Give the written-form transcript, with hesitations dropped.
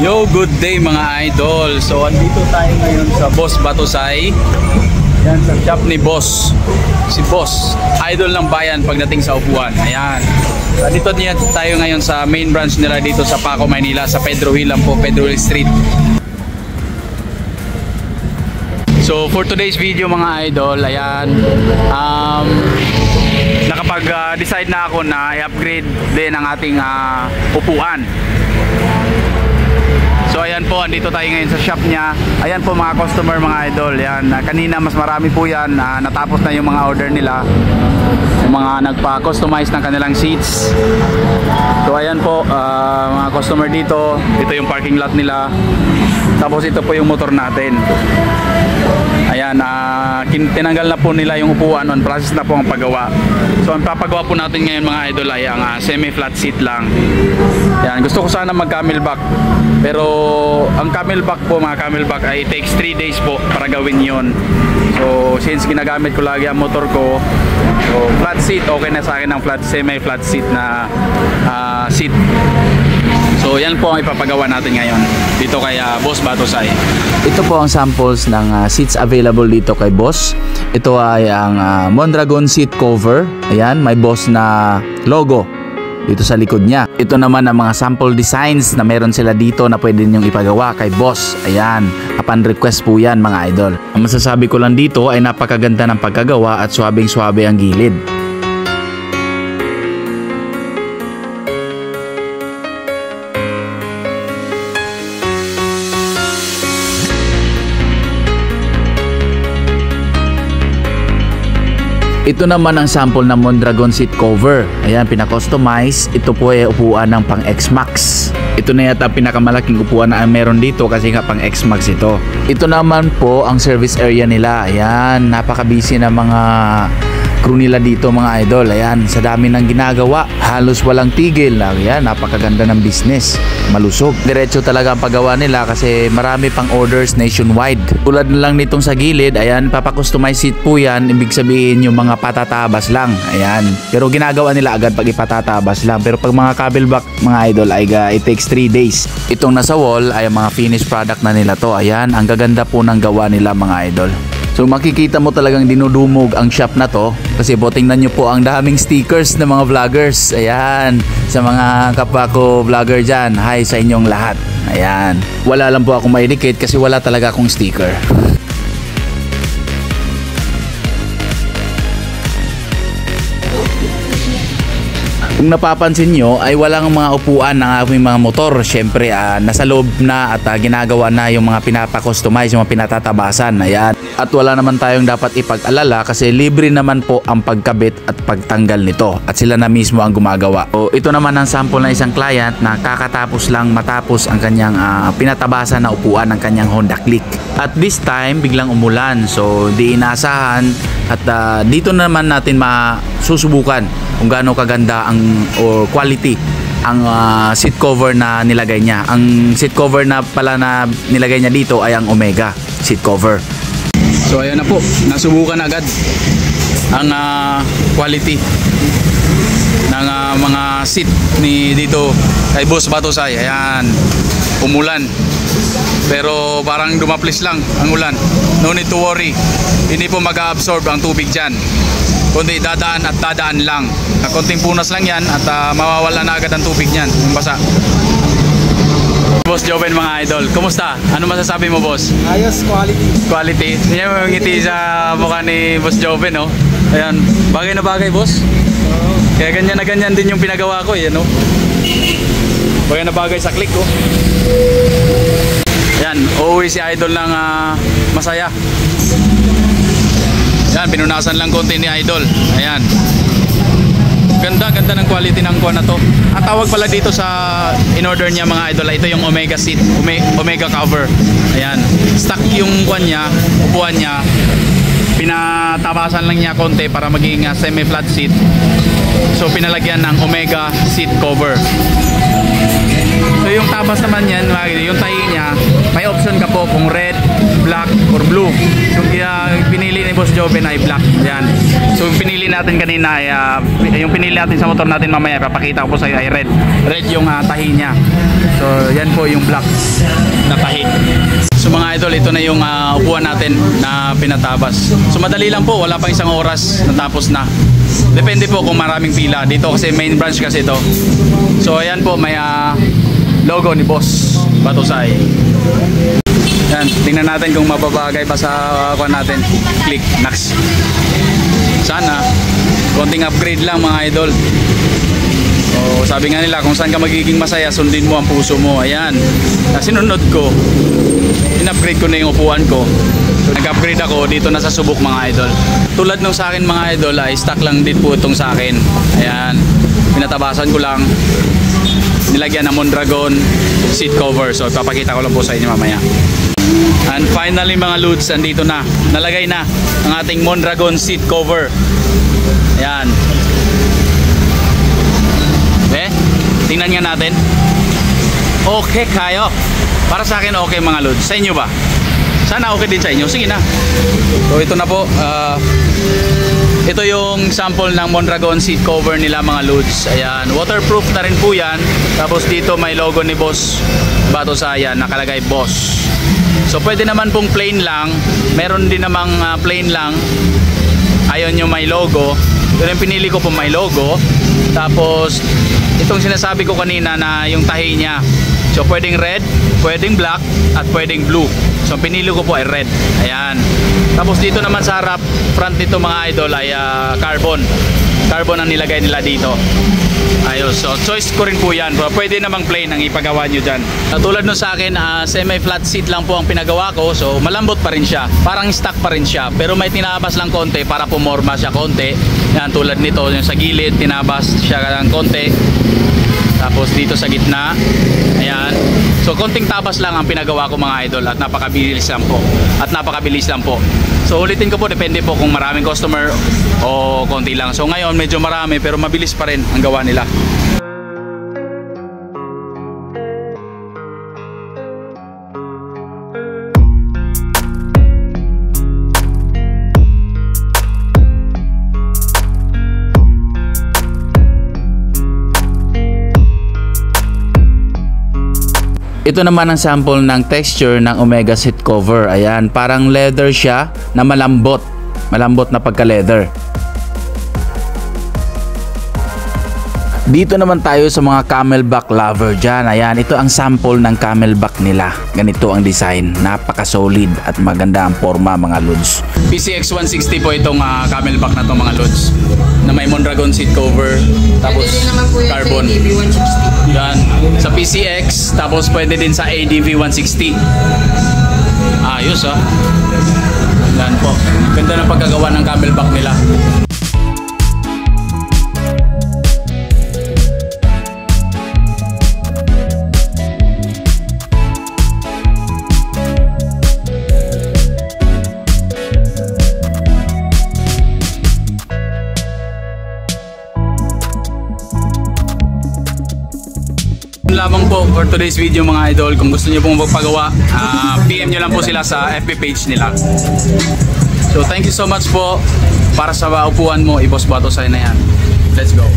Yo, good day mga idol. So andito tayo ngayon sa Boss Batusay. Yan sa shop ni Boss. Si Boss, idol ng bayan pagdating sa upuan. Ayan. Dito tayo ngayon sa main branch nila dito sa Paco, Maynila, sa Pedro Hill po, Pedro Hill Street. So for today's video mga idol, ayan, nakapag-decide na ako na i-upgrade din ang ating upuan. So ayan po, andito tayo ngayon sa shop niya. Ayan po mga customer, mga idol. Yan, kanina mas marami po yan. Natapos na yung mga order nila, yung mga nagpa-customize ng kanilang seats. So ayan po, mga customer dito. Ito yung parking lot nila. Tapos ito po yung motor natin. Ayan, tinanggal na po nila yung upuan, on process na po ang paggawa. So ang papagawa po natin ngayon mga idol ay ang semi-flat seat lang. Ayan, gusto ko sana mag-camelback, pero ang camelback po, mga camelback ay takes 3 days po para gawin yon. So since ginagamit ko lagi ang motor ko, so flat seat, okay na sa akin ang semi-flat seat na seat. So yan po ang ipapagawa natin ngayon dito kay Boss Batusay. Ito po ang samples ng seats available dito kay Boss. Ito ay ang Mondragon seat cover. Ayan, may Boss na logo dito sa likod niya. Ito naman ang mga sample designs na meron sila dito na pwede niyong ipagawa kay Boss. Ayan, upon request po yan mga idol. Ang masasabi ko lang dito ay napakaganda ng pagkagawa at swabing-swabe ang gilid. Ito naman ang sample ng Mondragon seat cover. Ayan, pina-customize. Ito po ay upuan ng pang X-Max. Ito na yata pinakamalaking upuan na meron dito kasi nga pang X-Max ito. Ito naman po ang service area nila. Ayan, napaka-busy na mga crew nila dito mga idol. Ayan, sa dami ng ginagawa, halos walang tigil. Ayan, napakaganda ng business, malusog. Diretso talaga ang paggawa nila kasi marami pang orders nationwide. Tulad na lang nitong sa gilid, ayan, papakustomize seat po yan. Ibig sabihin yung mga patatabas lang. Ayan, pero ginagawa nila agad pag ipatatabas lang. Pero pag mga camelback mga idol, ay it takes 3 days. Itong nasa wall ay mga finished product na nila to. Ayan, ang gaganda po ng gawa nila mga idol. So makikita mo talagang dinudumog ang shop na to kasi po tingnan nyo po ang daming stickers ng mga vloggers. Ayan, sa mga kapwa ko vlogger dyan, hi sa inyong lahat. Ayan, wala lang po akong maidikit kasi wala talaga akong sticker. Kung napapansin nyo ay walang mga upuan ng aming mga motor. Siyempre nasa loob na at ginagawa na yung mga pinapa-customize, yung mga pinatatabasan. Ayan. At wala naman tayong dapat ipag-alala kasi libre naman po ang pagkabit at pagtanggal nito. At sila na mismo ang gumagawa. So, ito naman ang sample ng isang client na kakatapos lang matapos ang kanyang pinatabasan na upuan ng kanyang Honda Click. At this time biglang umulan. So di inaasahan at dito naman natin masusubukan kung gaano kaganda ang quality ang seat cover na nilagay niya. Ang seat cover na pala na nilagay niya dito ay ang Omega seat cover. So ayan na po, nasubukan agad ang quality ng mga seat ni dito kay Boss Batusay. Ayan, umulan pero parang dumaplis lang ang ulan. No need to worry, hindi po mag-absorb ang tubig dyan, kundi dadaan at dadaan lang. Konting punas lang yan at mawawala na agad ang tubig niyan, yung basa. Boss Joven mga idol, kumusta? Ano masasabi mo boss? Ayos, quality. Quality? Hindi mo ngiti sa mukha ni Boss Joven, no? Ayan, bagay na bagay boss. Kaya ganyan na ganyan din yung pinagawa ko, no? Bagay na bagay sa click ko. Ayan, uuwi si idol ng masaya. Ayan, pinunasan lang konti ni idol. Ayan, ganda ng quality ng kuha na to. Ang tawag pala dito sa in-order niya mga idol, ito yung Omega seat, Omega cover. Ayan, stock yung kuha niya, upuan niya. Pinatabasan lang niya konti para maging semi-flat seat. So pinalagyan ng Omega seat cover. So yung tabas naman yan, yung tahi niya, may option ka po kung red, black or blue. So pinili ni Boss Joven ay black. Ayan. So yung pinili natin kanina ay yung pinili natin sa motor natin mamaya papakita ko po sa iyo ay red. Red yung tahi niya. So yan po yung black na tahi. So mga idol, ito na yung upuan natin na pinatabas. So madali lang po, wala pang isang oras natapos na. Depende po kung maraming pila. Dito kasi main branch kasi ito. So ayan po, may logo ni Boss Batusay. Yan, tingnan natin kung mababagay pa sa kuan natin. Click, next. Sana konting upgrade lang mga idol. So sabi nga nila, kung saan ka magiging masaya, sundin mo ang puso mo. Ayan, sinunod ko, in-upgrade ko na yung upuan ko. So nag-upgrade ako dito na sa Subok mga idol. Tulad nung sa akin mga idol ay stock lang din po itong sa akin. Ayan, pinatabasan ko lang, nilagyan ng Mondragon seat cover. So ipapakita ko lang po sa inyo mamaya. And finally mga loads, andito na, nalagay na ang ating Mondragon seat cover. Ayan. Tingnan nga natin. Okay kayo. Para sa akin okay mga lods. Sa inyo ba? Sana okay din sa inyo. Sige na. So ito na po. Ito yung sample ng Mondragon seat cover nila mga lods. Ayan. Waterproof na rin po yan. Tapos dito may logo ni Boss Batusay. Nakalagay Boss. So pwede naman pong plain lang. Meron din namang plain lang. Ayun yung may logo. Pero yung pinili ko po may logo. Tapos itong sinasabi ko kanina na yung tahi niya. So pwedeng red, pwedeng black, at pwedeng blue. So pinili ko po ay red. Ayan. Tapos dito naman sa harap, front nito mga idol ay carbon. Carbon ang nilagay nila dito. Ayos. So choice ko rin po yan. Pwede namang plain ang ipagawa nyo dyan. Tulad no sa akin, semi-flat seat lang po ang pinagawa ko. So malambot pa rin siya. Parang stock pa rin siya. Pero may tinabas lang konti para pumorma siya konti. Yan, tulad nito, yung sa gilid, tinabas siya ng konti. Tapos dito sa gitna. Ayan. So konting tabas lang ang pinagawa ko mga idol. At napakabilis lang po. So ulitin ko po, depende po kung maraming customer o konti lang. So ngayon medyo marami pero mabilis pa rin ang gawa nila. Ito naman ang sample ng texture ng Omega seat cover. Ayan, parang leather siya na malambot. Malambot na pagka-leather. Dito naman tayo sa mga camelback lover dyan. Ayan, ito ang sample ng camelback nila. Ganito ang design. Napaka-solid at maganda ang forma mga lods. PCX 160 po itong camelback na to mga lods. Na may Mondragon seat cover. Tapos carbon. Yan. Sa PCX. Tapos pwede din sa ADV 160. Ayos Yan po. Ganda ng pagkagawa ng camelback nila. Lamang po for today's video mga idol. Kung gusto niyo pong magpagawa, PM nyo lang po sila sa FB page nila. So thank you so much po. Para sa upuan mo, i-Boss Batusay na yan. Let's go.